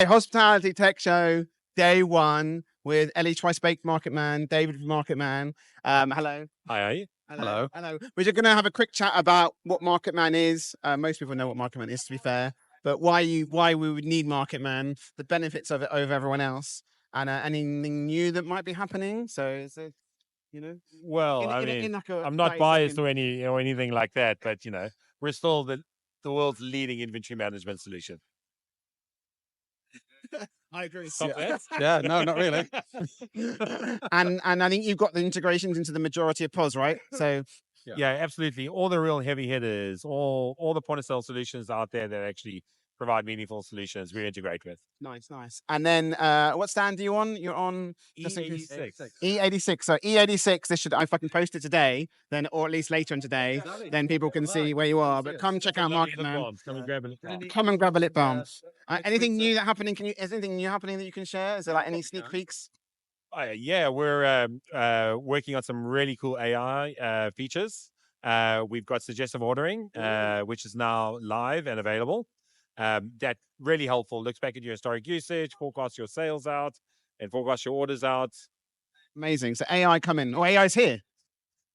Hospitality Tech Show, day one with Ellie Twice-Baked MarketMan, David from MarketMan. Hello. Hi, are you? Hello. We're just going to have a quick chat about what MarketMan is. Most people know what MarketMan is, to be fair, but why we would need MarketMan, the benefits of it over everyone else, and anything new that might be happening. So it's a, Well, I'm not biased or anything like that, but we're still the world's leading inventory management solution. I agree. Stop that. Yeah, no, not really. and I think you've got the integrations into the majority of POS, right? So yeah, absolutely. All the real heavy hitters, all the point of sale solutions out there that actually provide meaningful solutions, we integrate with. Nice. And then what stand are you on? You're on E86. E86. So E86, this should, if I can post it today, then, or at least later on today, then people can see where you are. But come check out MarketMan. Come and grab a lip balm. Come and grab a lip balm. Anything new that happening? Is anything new happening that you can share? Is there like any sneak peeks? Yeah, we're working on some really cool AI features. We've got suggestive ordering, which is now live and available. That really helpful. Looks back at your historic usage, forecast your sales out, and forecast your orders out. Amazing. So AI coming. Oh, AI's here.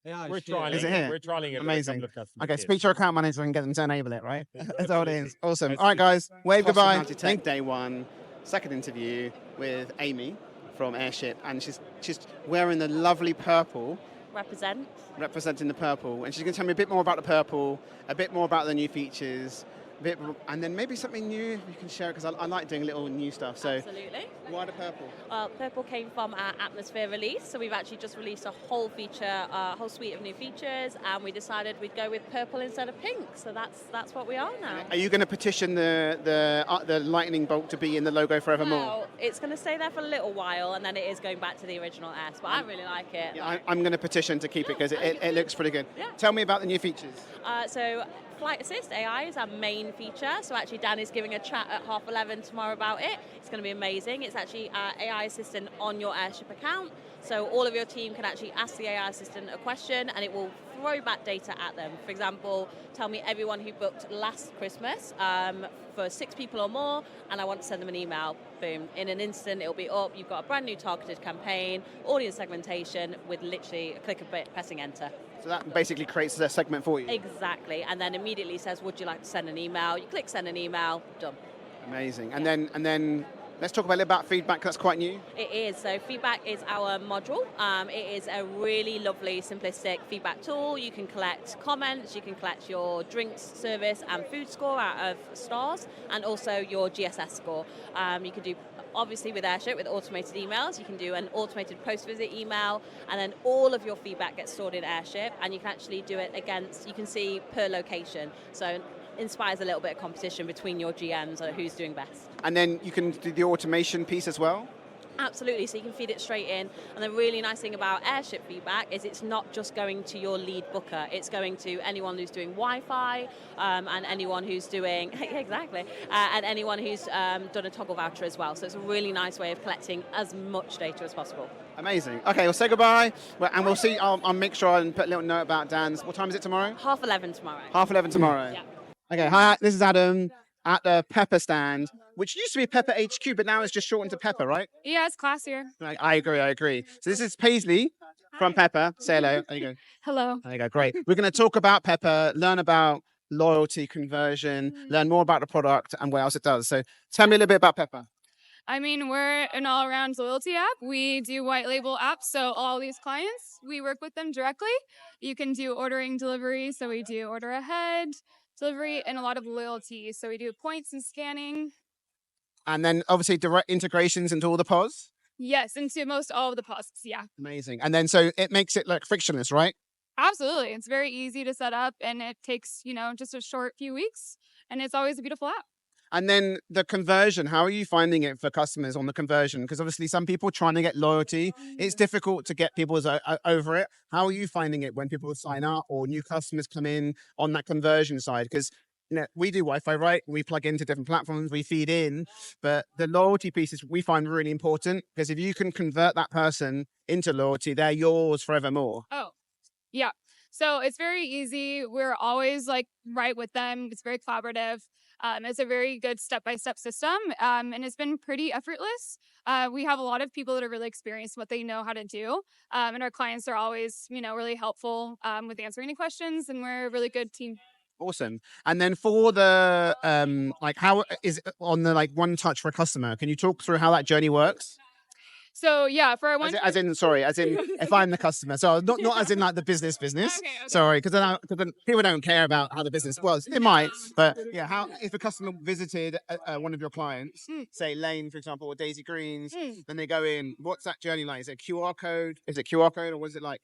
We're trialing. Is it here? We're trialing it. Amazing. With a couple of customers. Okay, speak to your account manager and get them to enable it, right? That's all it is. Awesome. All right, guys. Wave goodbye. Tech day one, second interview with Amy from Airship, and she's wearing the lovely purple. Representing the purple, and she's going to tell me a bit more about the purple, a bit more about the new features, and then maybe something new you can share, because I like doing little new stuff. So absolutely. Why the purple? Purple came from our Atmosphere release, so we've actually just released a whole suite of new features, and we decided we'd go with purple instead of pink. So that's what we are now. Are you going to petition the lightning bolt to be in the logo forevermore? Well, it's going to stay there for a little while, and then it is going back to the original S. But I really like it. Yeah, I'm going to petition to keep it because it looks pretty good. Yeah. Tell me about the new features. So Flight Assist AI is our main feature. So actually Dan is giving a chat at 11:30 tomorrow about it. It's going to be amazing. It's actually our AI assistant on your Airship account. So all of your team can actually ask the AI assistant a question and it will throw back data at them. For example, tell me everyone who booked last Christmas for 6 people or more, and I want to send them an email. Boom. In an instant, it'll be up. You've got a brand new targeted campaign, audience segmentation with literally a click of pressing enter. So that basically creates a segment for you? Exactly. And then immediately says, would you like to send an email? You click send an email, done. Amazing. And then let's talk a little about feedback. That's quite new. It is. So feedback is our module. It is a really lovely, simplistic feedback tool. You can collect comments, you can collect your drinks, service and food score out of stars, and also your GSS score. You can do, obviously with Airship, with automated emails, you can do an automated post-visit email, and then all of your feedback gets stored in Airship, and you can actually do it against, you can see per location. So inspires a little bit of competition between your GMs on who's doing best. And then you can do the automation piece as well? Absolutely, so you can feed it straight in. And the really nice thing about Airship feedback is it's not just going to your lead booker, it's going to anyone who's doing Wi-Fi and anyone who's doing, and anyone who's done a toggle voucher as well. So it's a really nice way of collecting as much data as possible. Amazing. Okay, we'll say goodbye, and we'll see. I'll make sure and put a little note about Dan's. What time is it tomorrow? 11:30 tomorrow. 11:30 tomorrow. Yeah. Okay, hi, this is Adam at the Pepper stand, which used to be Pepper HQ, but now it's just shortened to Pepper, right? Yeah, it's classier. I agree. So this is Paisley from Pepper. Say hello. There you go. Hello. There you go. Great. We're going to talk about Pepper, learn about loyalty conversion, learn more about the product and what else it does. So tell me a little bit about Pepper. I mean, we're an all-around loyalty app. We do white label apps, so all these clients, we work with them directly. You can do ordering delivery, so we do order ahead, delivery, and a lot of loyalty. So we do points and scanning. And then obviously direct integrations into all the POS? Yes, into most all of the POS, yeah. Amazing. And then so it makes it like frictionless, right? Absolutely. It's very easy to set up and it takes, just a short few weeks, and it's always a beautiful app. And then the conversion, how are you finding it for customers on the conversion? Because obviously some people trying to get loyalty, it's difficult to get people over it. How are you finding it when people sign up or new customers come in on that conversion side? Because we do Wi-Fi, right? We plug into different platforms, we feed in, but the loyalty pieces we find really important, because if you can convert that person into loyalty, they're yours forevermore. Oh, yeah. So it's very easy. We're always right with them. It's very collaborative. It's a very good step-by-step system, and it's been pretty effortless. We have a lot of people that are really experienced, what they know how to do, and our clients are always, really helpful with answering any questions, and we're a really good team. Awesome. And then for the like, how is it on the like one touch for a customer? Can you talk through how that journey works? So yeah, for our one, As in, sorry, as in, if I'm the customer, so not as in like the business. Okay. Sorry, because then people don't care about how the business was. It might, but yeah, how if a customer visited one of your clients, say Lane, for example, or Daisy Greens, then they go in. What's that journey like? Is it QR code? Is it QR code, or what is it like?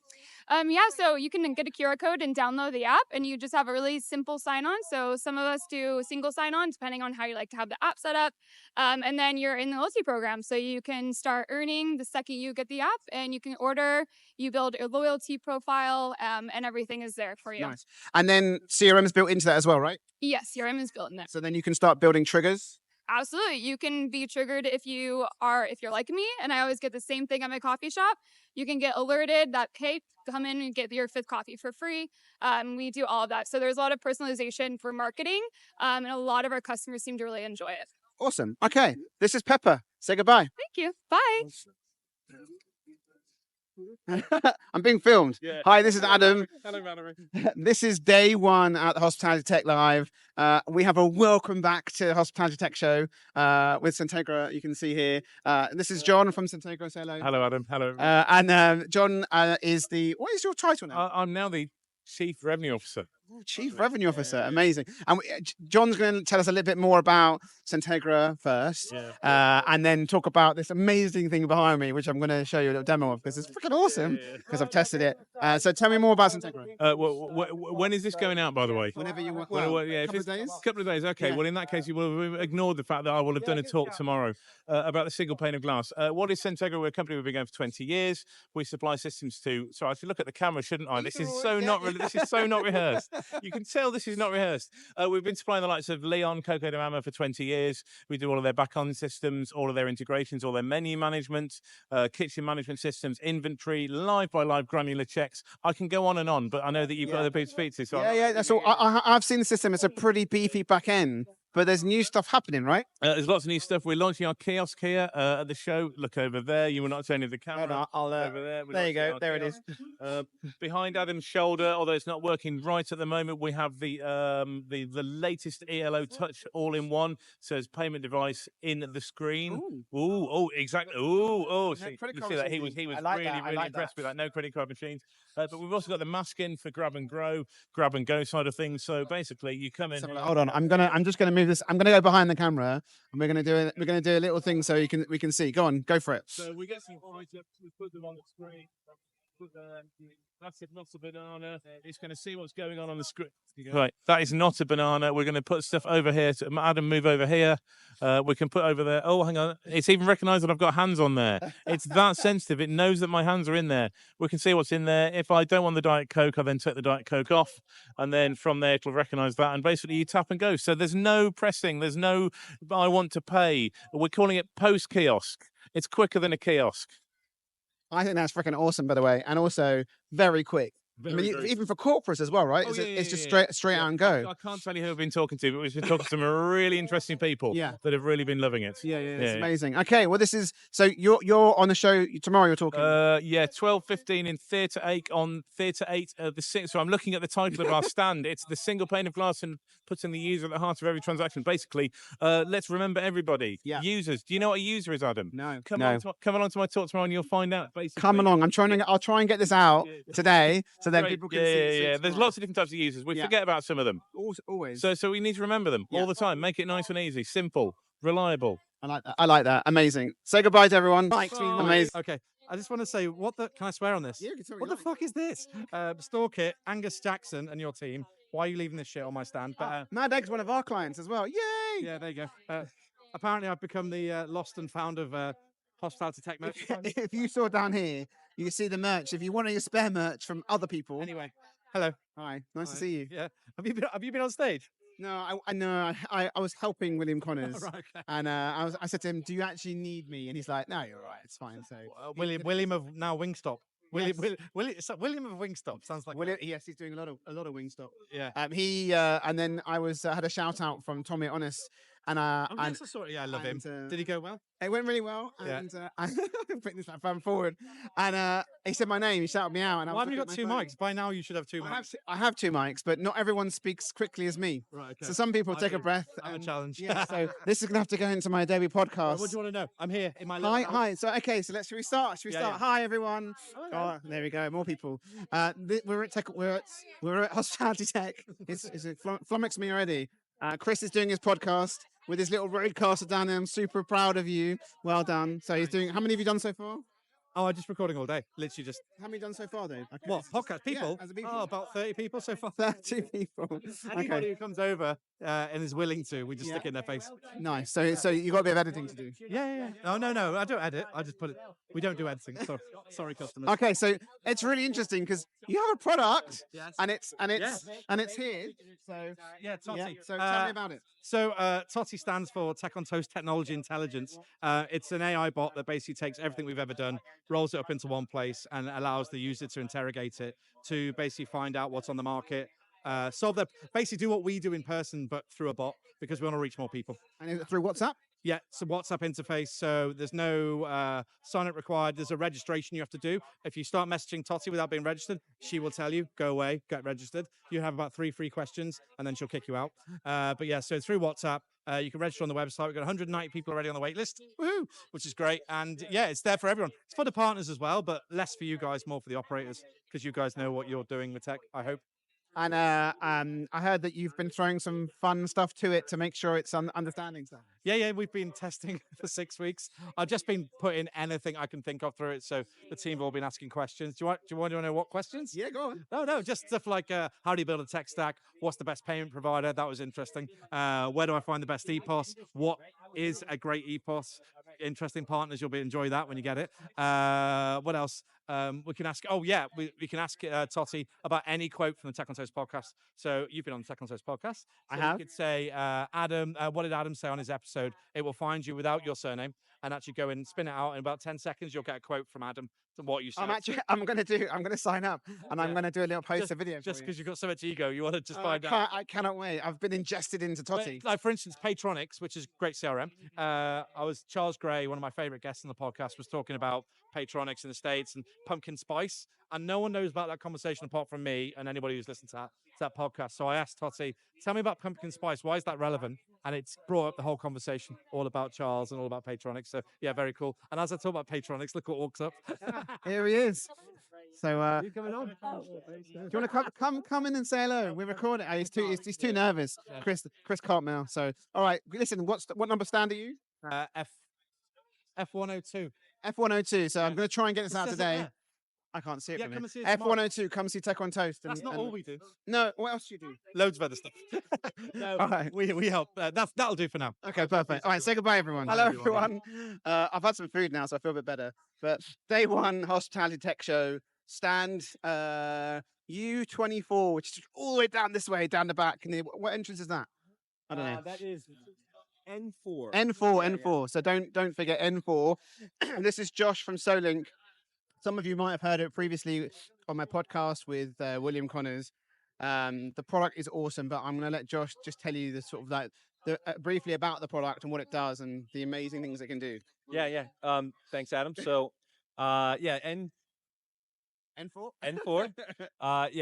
Yeah, so you can get a QR code and download the app, and you just have a really simple sign-on. So some of us do single sign-on, depending on how you like to have the app set up. And then you're in the loyalty program, so you can start earning the second you get the app, and you can order. You build a loyalty profile, and everything is there for you. Nice. And then CRM is built into that as well, right? Yes, CRM is built in there. So then you can start building triggers. Absolutely. You can be triggered if you're like me, and I always get the same thing at my coffee shop. You can get alerted that, hey, come in and get your 5th coffee for free. We do all of that. So there's a lot of personalization for marketing, and a lot of our customers seem to really enjoy it. Awesome. Okay, this is Pepper. Say goodbye. Thank you. Bye. I'm being filmed. Yeah. Hi, this is Adam. Hello, Valerie. This is day one at the Hospitality Tech Live. We have a welcome back to the Hospitality Tech Show with Centegra. You can see here. This is Jon from Centegra. Say hello. Hello, Adam. Hello. And Jon is what is your title now? I'm now the Chief Revenue Officer. Chief Revenue Officer. Amazing. And Jon's going to tell us a little bit more about Centegra first, and then talk about this amazing thing behind me, which I'm going to show you a little demo of because it's freaking awesome because I've tested it. So tell me more about Centegra. When is this going out, by the way? Whenever you want. Yeah, couple of days. Couple of days. Okay. Yeah. Well, in that case, you will have ignored the fact that I will have done a talk tomorrow about the single pane of glass. What is Centegra? We're a company we've been going for 20 years. We supply systems to. So I should look at the camera, shouldn't I? This is so not. This is so not rehearsed. You can tell this is not rehearsed. We've been supplying the likes of Leon, Coco de Mama for 20 years. We do all of their back-end systems, all of their integrations, all their menu management, kitchen management systems, inventory, live-by-live granular checks. I can go on, but I know that you've got other people's feet. So That's all. I've seen the system. It's a pretty beefy back end. But there's new stuff happening, right? There's lots of new stuff. We're launching our kiosk here at the show. Look over there. You will not turn the camera. Over there. There you go. There it is. Behind Adam's shoulder, although it's not working right at the moment, we have the latest ELO Touch all-in-one. Says payment device in the screen. Exactly. So you see that he was really impressed with that. No credit card machines. But we've also got the Mashgin for grab and go side of things. So basically, you come in. Hold on. I'm just gonna move this. I'm gonna go behind the camera, and we're gonna do a little thing so we can see. Go on, go for it. So we get some items. We put them on the screen. That's it, not a banana. It's going to see what's going on the screen. Right, that is not a banana. We're going to put stuff over here. So Adam, move over here. We can put over there. Oh, hang on. It's even recognised that I've got hands on there. It's that sensitive. It knows that my hands are in there. We can see what's in there. If I don't want the Diet Coke, I then take the Diet Coke off. And then from there, it'll recognise that. And basically, you tap and go. So there's no pressing. There's no, I want to pay. We're calling it post-kiosk. It's quicker than a kiosk. I think that's freaking awesome, by the way, and also very quick. Even for corporates as well, right? It's just straight out and go. I can't tell you who I've been talking to, but we've been talking to some really interesting people that have really been loving it. It's amazing. Okay, well, this is so you're on the show tomorrow. You're talking. 12:15 in Theatre 8 on Theatre 8. So I'm looking at the title of our stand. It's the single pane of glass and putting the user at the heart of every transaction. Basically, let's remember everybody. Yeah. Users. Do you know what a user is, Adam? No. Come along to my talk tomorrow, and you'll find out. Basically, come along. I'll try and get this out today. So then people can see. Yeah. There's lots of different types of users. We forget about some of them. Always. So we need to remember them all the time. Make it nice and easy, simple, reliable. I like that. Amazing. Say goodbye to everyone. Bye. Amazing. Okay. I just want to say, can I swear on this? Yeah, you can tell me what the fuck is this? Store Kit, Angus Jackson and your team. Why are you leaving this shit on my stand? But Mad Egg's one of our clients as well. Yay! Yeah, there you go. Apparently, I've become the lost and found of Hospitality Tech merch. If you saw down here, you can see the merch. If you want any spare merch from other people. Anyway, hello. Hi. Nice to see you. Yeah. Have you been on stage? No, I was helping William Connors, Right, okay. and I said to him, "Do you actually need me?" And he's like, "No, you're all right. It's fine." So William of now Wingstop. William, Yes. William of Wingstop sounds like William, yes, he's doing a lot of Wingstop. yeah. He and then I was had a shout out from Tommy at Honest, and Oh, yes, I saw it. Yeah, I love him. Did he go well? it went really well, Yeah. and I put this fan forward, and he said my name, he shouted me out, and I Why was haven't you got looking two at my phone. mics? By now, you should have two mics. I have two mics, but not everyone speaks quickly as me. Right. Okay. So some people I take a do. breath. I'm a and- challenge. Yeah, so this is gonna have to go into my Adobe podcast. What do you want to know? I'm here in my little Hi, house. hi. So okay, so should we start? Should we Yeah, start? yeah. Hi everyone. Hello. Oh, there we go. More people. We're at we're at Hospitality Tech. It's flummoxed me already. Chris is doing his podcast with his little roadcaster down there. I'm super proud of you. Well done. So he's doing. How many have you done so far? Oh, I'm just recording all day. Literally just. How many done so far, Dave? Okay. What, podcast people? as a people. Oh, about 30 people so far. 30 people. Anybody Okay. who comes over and is willing to, we just stick it in their face. Nice. So you got a bit of editing to do. Yeah. No, I don't edit. I just put it. We don't do editing. Sorry, customers. Okay, so it's really interesting because you have a product Yes. and it's here. So Yeah, TOTI. yeah. So tell me about it. So TOTI stands for Tech on Toast Technology Intelligence. It's an AI bot that basically takes everything we've ever done, rolls it up into one place, and allows the user to interrogate it to basically find out what's on the market, basically do what we do in person, but through a bot because we want to reach more people. And is it through WhatsApp? Yeah, it's a WhatsApp interface, so there's no sign up required. There's a registration you have to do. If you start messaging TOTI without being registered, she will tell you, go away, get registered. You have about 3 free questions, and then she'll kick you out. But yeah, so through WhatsApp, you can register on the website. We've got 190 people already on the wait list, woohoo, which is great. And yeah, it's there for everyone. It's for the partners as well, but less for you guys, more for the operators, because you guys know what you're doing with tech, I hope. And I heard that you've been throwing some fun stuff to it to make sure it's understanding stuff. Yeah, we've been testing for 6 weeks. I've just been putting anything I can think of through it. So the team have all been asking questions. Do you want to know what questions? Yeah, go on. No, just stuff like how do you build a tech stack? What's the best payment provider? That was interesting. Where do I find the best EPOS? What is a great EPOS? Interesting partners, you'll enjoy that when you get it. What else? We can ask. Oh yeah, we can ask TOTI about any quote from the Tech on Toast podcast. So you've been on the Tech on Toast podcast. I So have. You could say, Adam. What did Adam say on his episode? It will find you without your surname and actually go and spin it out in about 10 seconds. You'll get a quote from Adam to what you said. I'm gonna sign up and I'm Yeah. gonna do a little poster video. Just for you. because you've got so much ego, you want to just Oh, find out. I cannot wait. I've been ingested into But, TOTI. like for instance, Patronics, which is great CRM. Charles Gray, one of my favorite guests on the podcast, was talking about Patronics in the States and pumpkin spice, and no one knows about that conversation apart from me and anybody who's listened to that podcast. So I asked TOTI, tell me about pumpkin spice. Why is that relevant? And it's brought up the whole conversation, all about Charles and all about Patronics. So yeah, very cool. And as I talk about Patronics, look what walks up. Here he is. So You coming on? do you want to come in and say hello? We're recording. He's too nervous. Yeah. Chris Cartmel. So all right, listen. What number stand are you? F102. F102. So I'm Yeah. going to try and get this It out says it today. there. I can't see it Yeah, from come here. and see it tomorrow. F102. Come see Tech on Toast. That's not all we do. No. What else do you do? Loads of other stuff. No, All right. we help. That'll do for now. Okay, perfect. All right, say goodbye, everyone. Bye, Hello, everyone. everyone. I've had some food now, so I feel a bit better. But day one, Hospitality Tech Show, stand U24, which is all the way down this way, down the back. What entrance is that? I don't know. That is N4. N4. So don't forget N4. This is Josh from Solink. Some of you might have heard it previously on my podcast with William Connors. The product is awesome, but I'm going to let Josh just tell you the sort of like briefly about the product and what it does and the amazing things it can do. Yeah. Thanks, Adam. So, N4. N4.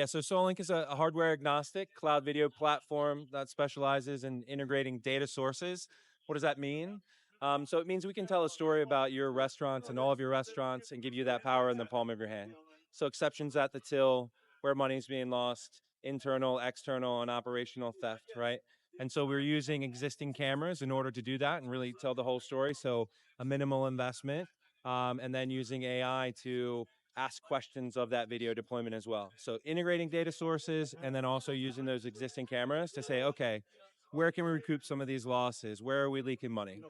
So Solink is a hardware agnostic cloud video platform that specializes in integrating data sources. What does that mean? So it means we can tell a story about your restaurants and all of your restaurants and give you that power in the palm of your hand. So exceptions at the till, where money's being lost, internal, external, and operational theft, right? And so we're using existing cameras in order to do that and really tell the whole story. So a minimal investment, and then using AI to ask questions of that video deployment as well. So integrating data sources and then also using those existing cameras to say, okay, where can we recoup some of these losses? Where are we leaking money?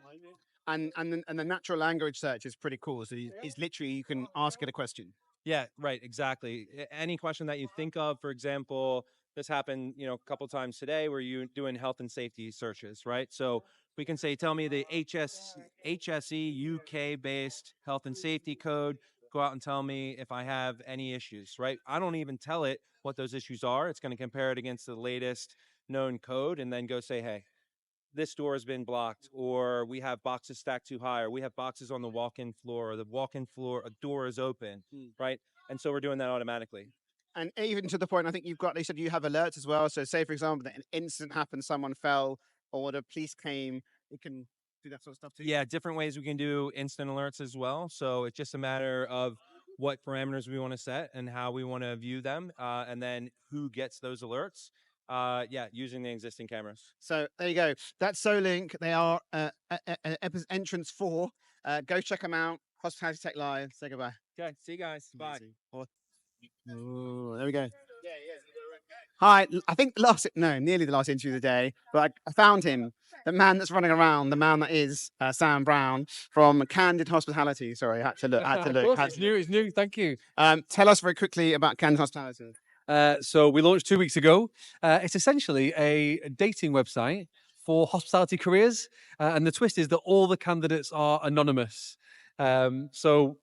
And the natural language search is pretty cool. So it's literally you can ask it a question. Yeah, right, exactly. Any question that you think of, for example, this happened, a couple times today where you're doing health and safety searches, right? So we can say, tell me the HSE UK-based health and safety code go out and tell me if I have any issues, right? I don't even tell it what those issues are. It's going to compare it against the latest known code and then go say, hey, this door has been blocked, or we have boxes stacked too high, or we have boxes on the walk-in floor, or the walk-in floor, a door is open, right? And so we're doing that automatically. And even to the point, I think they said you have alerts as well. So say, for example, that an incident happened, someone fell, or the police came, it can do that sort of stuff too. Yeah, different ways we can do instant alerts as well. So it's just a matter of what parameters we want to set and how we want to view them, and then who gets those alerts. Yeah, using the existing cameras. So there you go. That's Solink. They are entrance 4. Go check them out. Hospitality Tech Live. Say goodbye. Okay, see you guys. Bye. Oh, there we go. Hi, I think nearly the last interview of the day, but I found him, the man that's running around, the man that is Sam Brown from Candid Hospitality. Sorry, I had to look. It's new. Thank you. Tell us very quickly about Candid Hospitality. So we launched 2 weeks ago. It's essentially a dating website for hospitality careers, and the twist is that all the candidates are anonymous. So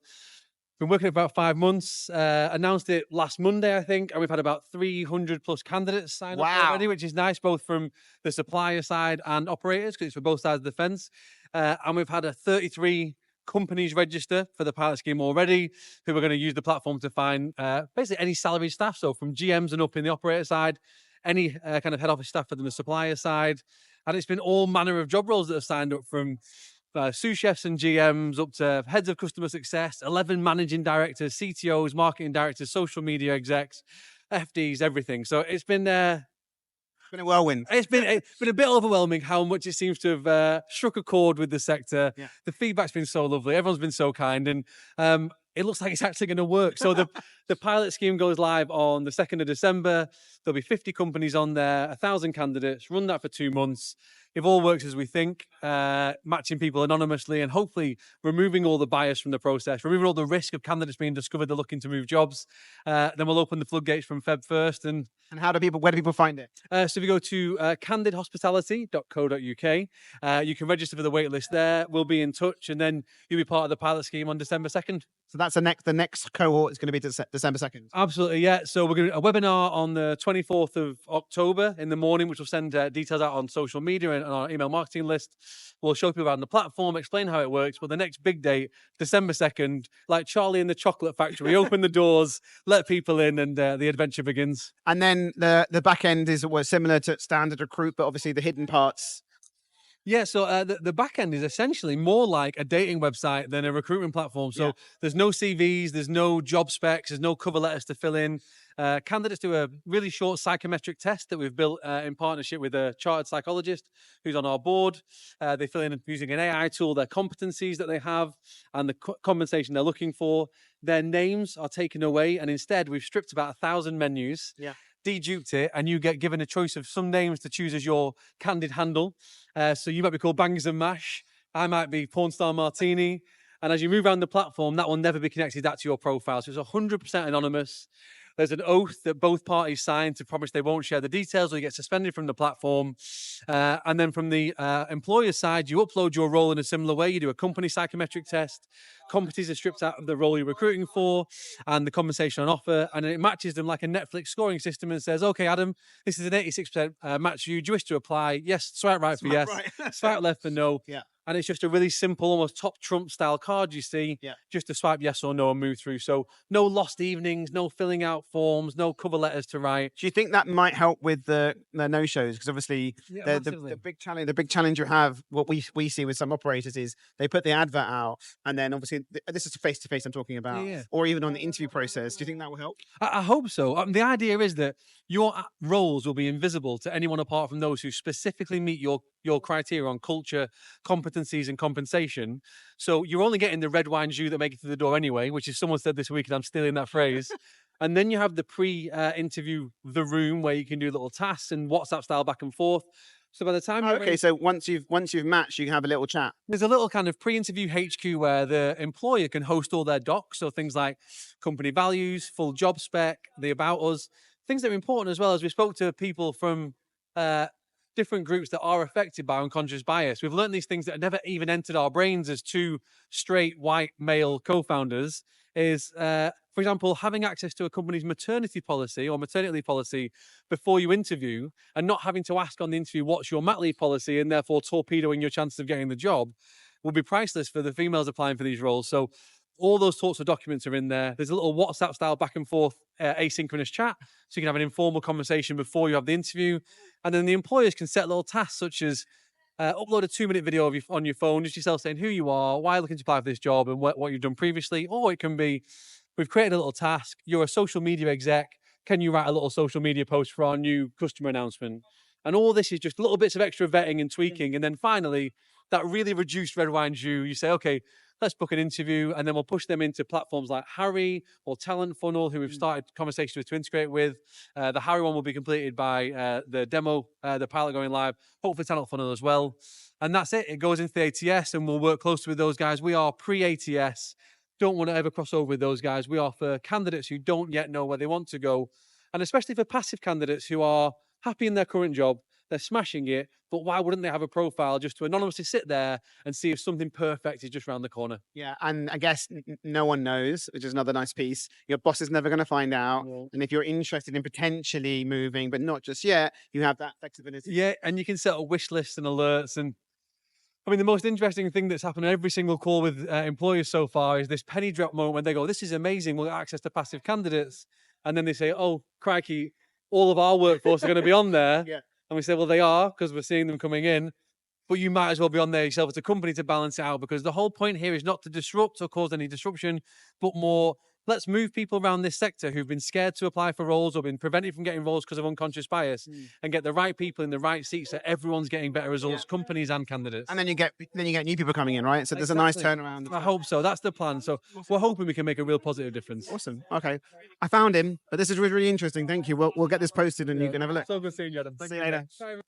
been working it about 5 months. Announced it last Monday, I think, and we've had about 300 plus candidates sign up already, which is nice, both from the supplier side and operators, because it's for both sides of the fence. And we've had 33 companies register for the pilot scheme already, who are going to use the platform to find basically any salaried staff. So from GMs and up in the operator side, any kind of head office staff for the supplier side. And it's been all manner of job roles that have signed up, from sous chefs and GMs up to heads of customer success, 11 managing directors, CTOs, marketing directors, social media execs, FDs, everything. So it's been a whirlwind. It's been a bit overwhelming how much it seems to have struck a chord with the sector. Yeah. The feedback's been so lovely. Everyone's been so kind, and it looks like it's actually going to work. So the pilot scheme goes live on the 2nd of December. There'll be 50 companies on there, 1,000 candidates. Run that for 2 months. If all works as we think, matching people anonymously and hopefully removing all the bias from the process, removing all the risk of candidates being discovered they're looking to move jobs, then we'll open the floodgates from Feb 1st. And where do people find it? So if you go to candidhospitality.co.uk, you can register for the waitlist there. We'll be in touch, and then you'll be part of the pilot scheme on December 2nd. So that's the next cohort is going to be December 2nd. Absolutely, yeah. So we're going to a webinar on the 24th of October in the morning, which will send details out on social media and on our email marketing list. We'll show people around the platform, explain how it works. But the next big date, December 2nd, like Charlie in the Chocolate Factory, open the doors, let people in, and the adventure begins. And then the back end is similar to standard recruit, but obviously the hidden parts. Yeah, so the back end is essentially more like a dating website than a recruitment platform. So there's no CVs, there's no job specs, there's no cover letters to fill in. Candidates do a really short psychometric test that we've built in partnership with a chartered psychologist who's on our board. They fill in using an AI tool their competencies that they have and the compensation they're looking for. Their names are taken away, and instead we've stripped about 1,000 menus. Yeah. Deduped it, and you get given a choice of some names to choose as your candid handle. So you might be called Bangers and Mash. I might be Pornstar Martini. And as you move around the platform, that will never be connected back to your profile. So it's 100% anonymous. There's an oath that both parties sign to promise they won't share the details, or you get suspended from the platform. And then from the employer's side, you upload your role in a similar way. You do a company psychometric test. Competencies are stripped out of the role you're recruiting for and the compensation on offer. And it matches them like a Netflix scoring system and says, okay, Adam, this is an 86% match for you. Do you wish to apply? Yes. Swipe right for yes. Right. Swipe left for no. Yeah. And it's just a really simple, almost top Trump style card you see, just to swipe yes or no and move through. So no lost evenings, no filling out forms, no cover letters to write. Do you think that might help with the no-shows? Because obviously the big challenge you have, what we see with some operators is they put the advert out, and then obviously this is face-to-face I'm talking about, or even on the interview process. Do you think that will help? I hope so. The idea is that your roles will be invisible to anyone apart from those who specifically meet your criteria on culture, competencies, and compensation. So you're only getting the red wine jus that make it through the door anyway, which is someone said this week, and I'm stealing that phrase. And then you have the pre-interview, the room, where you can do little tasks and WhatsApp style back and forth. So by the time so once you've matched, you can have a little chat. There's a little kind of pre-interview HQ where the employer can host all their docs, so things like company values, full job spec, the about us, things that are important as well. As we spoke to people from different groups that are affected by unconscious bias, we've learned these things that have never even entered our brains as two straight white male co-founders. is, for example, having access to a company's maternity policy or maternity leave policy before you interview and not having to ask on the interview, what's your mat leave policy, and therefore torpedoing your chances of getting the job will be priceless for the females applying for these roles. So all those sorts of documents are in there. There's a little WhatsApp style back and forth asynchronous chat. So you can have an informal conversation before you have the interview. And then the employers can set little tasks such as upload a 2-minute video of on your phone, just yourself saying who you are, why you're looking to apply for this job, and what you've done previously. Or it can be, we've created a little task. You're a social media exec. Can you write a little social media post for our new customer announcement? And all this is just little bits of extra vetting and tweaking. And then finally, that really reduced red wine jus, you say, okay, let's book an interview, and then we'll push them into platforms like Harry or Talent Funnel, who we've started conversations with to integrate with. The Harry one will be completed by the demo, the pilot going live, hopefully Talent Funnel as well. And that's it. It goes into the ATS, and we'll work closely with those guys. We are pre-ATS. Don't want to ever cross over with those guys. We are for candidates who don't yet know where they want to go, and especially for passive candidates who are happy in their current job, they're smashing it, but why wouldn't they have a profile just to anonymously sit there and see if something perfect is just around the corner? Yeah, and I guess no one knows, which is another nice piece. Your boss is never going to find out. Yeah. And if you're interested in potentially moving, but not just yet, you have that flexibility. Yeah, and you can set up wish lists and alerts. And I mean, the most interesting thing that's happened in every single call with employers so far is this penny drop moment when they go, this is amazing, we'll get access to passive candidates. And then they say, oh, crikey, all of our workforce are going to be on there. Yeah. And we say, well, they are, because we're seeing them coming in. But you might as well be on there yourself as a company to balance it out, because the whole point here is not to disrupt or cause any disruption, but more, let's move people around this sector who've been scared to apply for roles or been prevented from getting roles because of unconscious bias and get the right people in the right seats so everyone's getting better results, companies and candidates. And then you get new people coming in, right? So there's a nice turnaround. I hope so. That's the plan. So we're hoping we can make a real positive difference. Awesome. Okay. I found him, but this is really, really interesting. Thank you. We'll get this posted and you can have a look. So good seeing you, Adam. See you later.